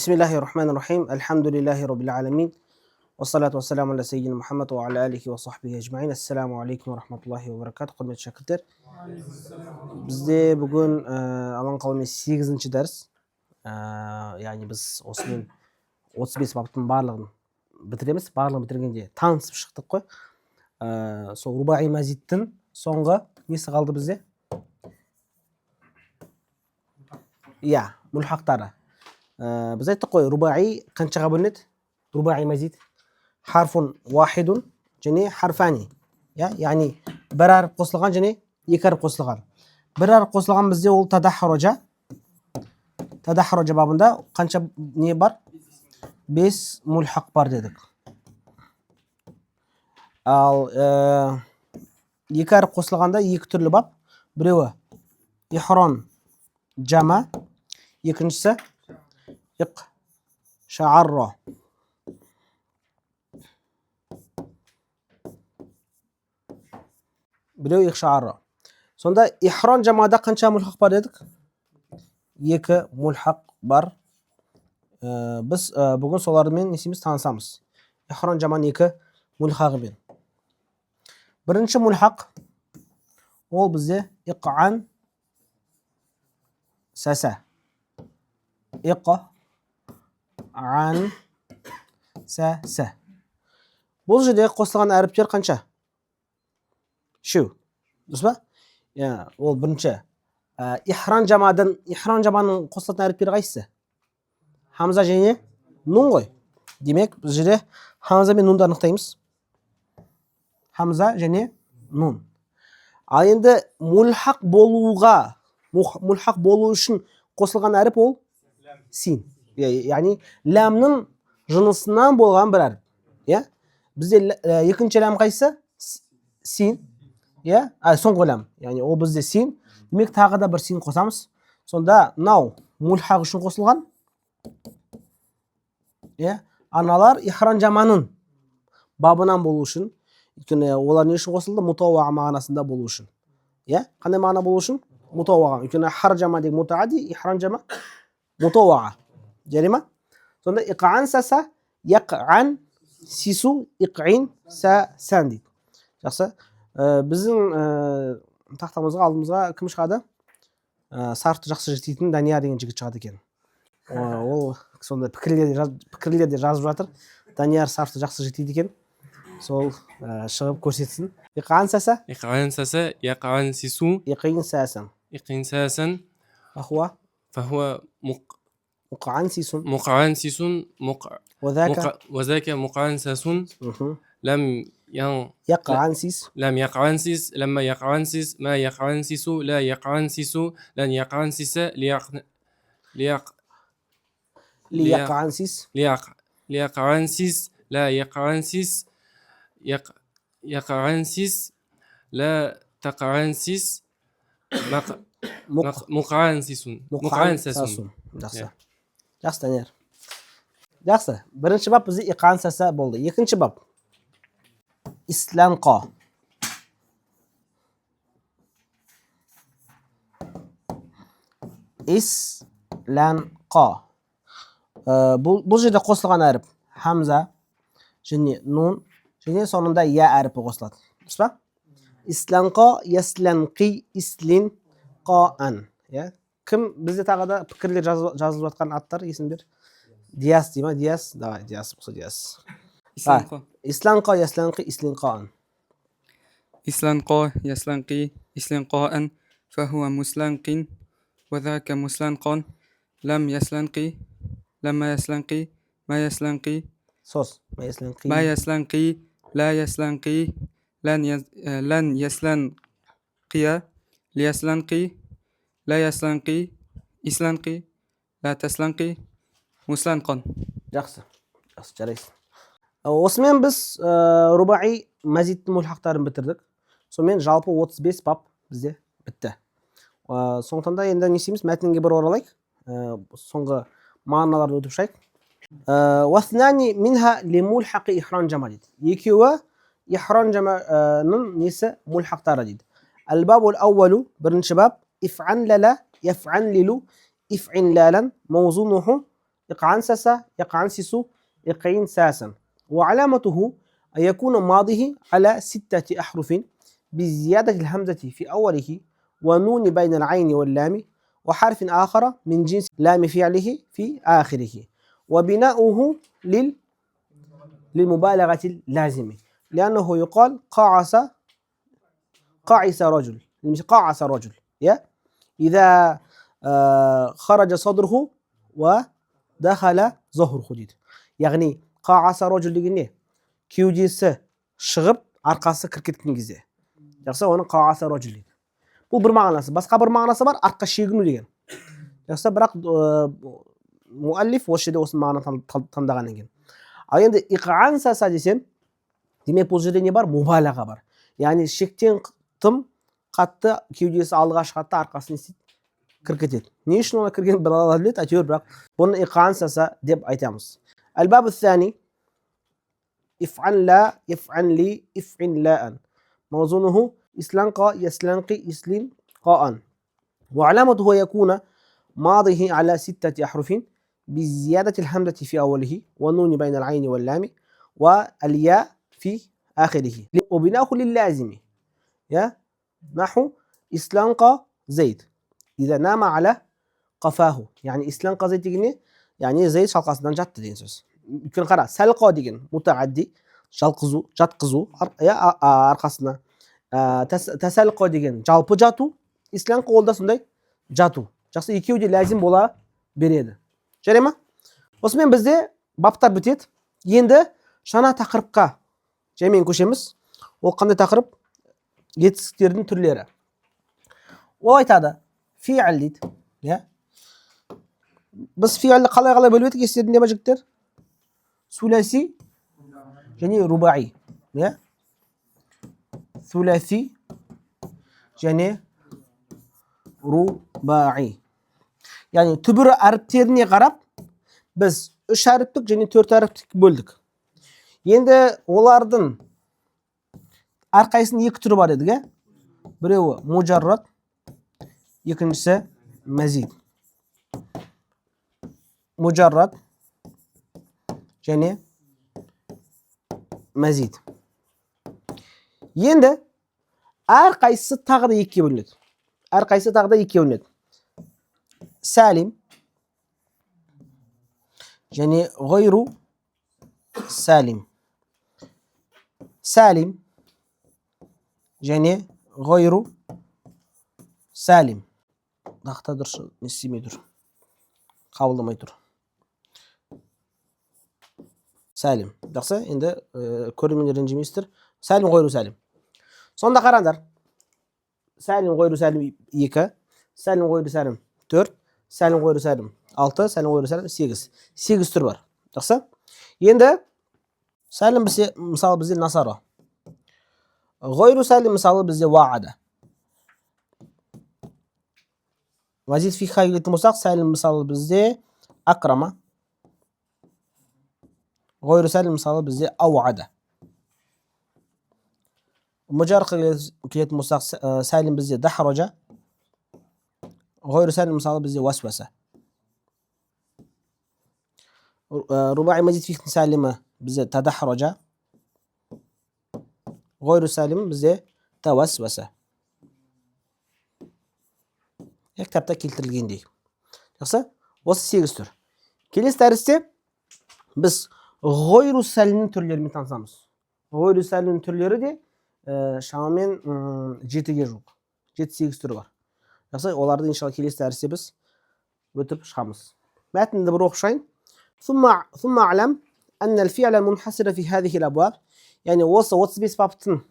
Bismillahirrahmanirrahim. Alhamdulillahi Rabbil alamin. Wassalatu wassalamu ala sayyidina Muhammad wa ala alihi wa sahbihi ajma'in. Assalamu alaikum wa rahmatullahi wa barakatuh. Hurmatli shogirdlar. Bizde bugun aman qolmay 8-dars. Ya'ni biz osmen 35 babtın barligini bitiremiz. Barligini bitirgende tanışıp chiqdik qo'y. Сол rubai maziddan so'nggi nesi qoldi bizde? Ya, mulhaqlari. Biz aytdik qo'y, rubai qanchaga bo'linadi? Rubai mazid harfun wahidun және harfani. Ya'ni bir harf qo'shilgan және ikki harf qo'shilgan. Bir harf qo'shilgan bizde ол tadahhuroja. Tadahhuroja babında qancha ne бар? 5 mulhaq бар dedik. Al ikki harf qo'shilganda ikki turli bab. Birovi ihron jama, ikkinchisi sha'arro. Birovi sha'arro. Sonda ihron jamada qancha mulhaq bor dedik? 2 mulhaq bor. Biz bugun so'larni nesimiz tanishamiz. Ihron jamani 2 mulhaqi bilan. Birinchi mulhaq ol bizde iq'an sasa. Iq'an sasa. Bu жерде qo'shilgan harflar qancha? Shu. Дұрыс Ya, ол birinchi. Ihron jamaning qo'shilgan harflari qaysi? Hamza және nun qo'y. Demek biz жерде hamza мен nunni aniqlaymiz. Hamza және nun. Ал енді mulhaq болу үшін qo'shilgan harf ол sin. Яғни lamның жынысынан болған бір harf. Ya? Bizde ikkinchi lam qaysi? Sin. Ya? So'nggi lam. Ya'ni o bizde sin. Demek tag'i da bir sin qo'shamiz. Sonda now mulhaq uchun qo'shilgan. Ya? Analar ihron jamaning babından bo'lishi uchun, өйткені олар не үшін қосылды? Мутавва мағынасында болу үшін. Ya? Қандай мағына болу үшін? Мутавва. Өйткені хар жама деген мутаадди, ихрон жама мутавва. Жарай ма? Сонда иқ'ан саса, яқ'ан сису, иқ'ин сан дейді. Жақсы. Біздің тақтамызға алдымызға кім шығады? Сарфты жақсы жететін Дания деген жігіт шығады екен. Ол сонда пікірлерде жазып жатыр. Данияр сарфты жақсы жетеді екен. Сол шығып көрсетсін. Иқ'ан саса, яқ'ан сису, иқ'ин сасан. فهو مقعنسس وذاك مقعنسس لم يقعنسس لما يقعنسس ما يقعنسس لا يقعنسس لن يقعنسس ليقعنسس ليقعنسس لا يقعنسس يقعنسس لا تقعنسس مقعنسس. Жақсы. Жақсы, Данияр. Жақсы. Бірінші бап бізде иқ'ан саса болды. Екінші бап исланқа. Исланқа. Бұл жерде қосылған әріп хамза және нун және соңында я әріпі қосылады. Дұрыс па? Исланқа, ясланқи, ислинқаан. Ya? Kim bizde tағы да пікірлер жазылып жатқан аттар есін бер. Диас дей ма? Диас. Давай, Диас болса Диас. Исланқа, ясланқи, ислинқаан. إسلانقا يسلنقي إسلنقاء فهو مسلنق وذاك مسلنق لم يسلنقي لما يسلنقي ما يسلنقي Sos. ما يسلنقي. ما يسلنقي لا يسلنقي لن يسلنقي ليسلنقي لا يسلنقي إسلنقي لا تسلنقي مسلنقا. Жақсы. Жақсы, жарайсың. Осымен біз рубаи мазидтің mulhaqтарын бітірдік. Сонымен жалпы 35 бап бізде бітті. Сондықтан да енді не істейміз? Мәтінге бір оралайық. Соңғы мағыналарды өтіп шығайық. Васнани минха лимулхақи ихрон жама дейді. Екеуі ихрон жаманың несі mulhaqтары дейді. Әл-бабул аувалу, бірінші бап, иф'ан лала, яф'ан лилу, иф'ин лалан, маузунуху إقعنسس يقعنسس إقينساسا. وعلامته أن يكون ماضيه على 6 أحرف بزيادة الهمزة في أوله ونون بين العين واللام وحرف آخر من جنس لام فعله في آخره. وبناؤه للمبالغة اللازمة لأنه يقال قعس رجل، مش قعس رجل، يا إذا خرج صدره ودخل ظهره дейді. Яғни қағаса рожул деген не? Кеудесі шығып, арқасы кіріп кеткен кезде. Жақсы, оны қағаса рожул дейді. Бұл бір мағынасы. Басқа бір мағынасы бар, артқа шегіну деген. Жақсы, бірақ муаллиф осы жерде осы мағынаны таңдаған екен. Ал енді иқансаса десем, демек бұл жерде не бар? Мубалаға бар. Яғни шектен тым қатты кеудесі алдыға шығады, арқасын істейді, кіріп кетеді. Не үшін оны кірген білалар біледі, әйтеуір бірақ бұны иқансаса деп айтамыз. الباب الثاني افعل لا يفعل لي افعل لاء موزونه اسلنقى يسلنقي اسلم قاء. وعلامته يكون ماضيه على 6 أحرف بزيادة الهمزة في أوله والنون بين العين واللام والياء في آخره. وبناؤه لللازم يا نحو اسلنقى زيد إذا نام على قفاه. يعني اسلنقى زيد يعني زيد шалқасынан жатты деген сөз. Өйткені қара, сәлқа деген мутаадди, жалқызу, жатқызу арқасына. Тәсәлқа деген жалпы жату, исланқа ол да сондай жату. Жақсы, екеуі де ләзім бола береді. Жарай ма? Осымен бізде баптар бітеді. Енді жаңа тақырыпқа жаймен көшеміз. Ол қандай тақырып? Жетістіктердің түрлері. Ол айтады, фи'л дейді. Я? Біз фи'лді қалай бөліп едік естерінде ме жігіттер? Суласи және рубаи. Суласи және рубаи. Яғни түбірі әріптеріне қарап, біз 3 әріптік және 4 әріптік бөлдік. Енді олардың әрқайсының 2 түрі бар едік. Біреуі муджаррад, екіншісі мазид. Муджаррад және мазид. Енді әрқайсысы тағы да 2-ге бөлінеді. Әрқайсысы тағы да 2-ге бөлінеді. Сәлим және ғойру сәлим. Сәлим және ғойру сәлим. Дақта дұрыс не істемей тұр. Қабылдамай тұр. Сәлим. Жақсы, енді көрермендер ренжімейсіздер. Сәлим ғойру сәлим. Сонда қараңдар. Сәлим ғойру сәлим 2, сәлим ғойру сәлим 4, сәлим ғойру сәлим 6, сәлим ғойру сәлим 8. 8 түр бар. Жақсы? Енді сәлим мысалы бізде насара. Ғойру сәлим мысалы бізде ваада. Вазид фиха келетін болсақ, сәлим мысалы бізде акрама. Ғойру сәлим мысалы бізде ауада. Муджарқа келетін болсақ, сәлим бізде дахража. Ғойру сәлим мысалы бізде васваса. Рубаи мазид фихтің сәлимі бізде тадахража. Ғойру сәлим бізде тавасваса. Кітапта келтірілгендей. Жақсы? Осы 8 түр. Келесі дәрісте біз ғойру сәлімнің түрлерімен танысамыз. Ғойру сәлімнің түрлері де шамамен 7-ге жуық. 7-8 түрі бар. Жақсы, оларды иншалла келесі дәрісте біз өтіп шығамыз. Мәтінді бір оқышайын. ثم أعلم أن الفعل المنحصر في هذه الأبواب. Yani осы 35 баптың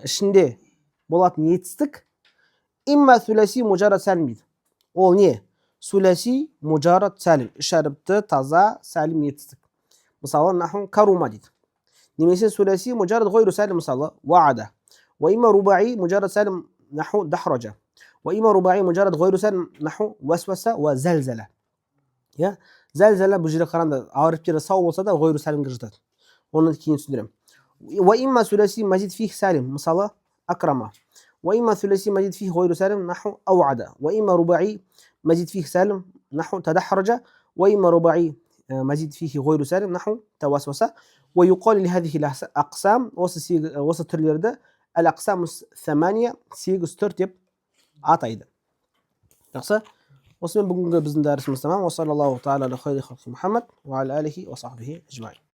ішінде болатын етістік имма сүләси мужаррад сәлім дейді. Ол не? Сүләси мужаррад сәлім. 3 әріпті таза сәлім етістік. Мысалы, наху карума дейді. Немесе сүләси мужаррад ғойру сәлім, мысалы, ваада. Ва имма рубаи мужаррад сәлім наху дахража. Ва имма рубаи мужаррад ғойру сәлім наху васваса ва зәлзәлә. Зәлзәлә бұл жерде қараңдар, әріптері сау болса да ғойру сәлімге жатады. Оны кейін түсіндірем. Ва имма сүләси мазид фих сәлім, мысалы, акрама. وإما ثلاثي مزيد فيه غير سالم نحو أوعد. وإما رباعي مزيد فيه سالم نحو تدحرج. وإما رباعي مزيد فيه غير سالم نحو توسوس. ويقال لهذه الأقسام وسط ترلerde الأقسام الثمانية سيغز ترتيب атайды. Жақсы. Осымен бүгінгі біздің дәрісіміз тамам. Уассалаллаху тағала аля хайри халқи Мұхаммад ва аля алихи ва сахбихи ажмаин.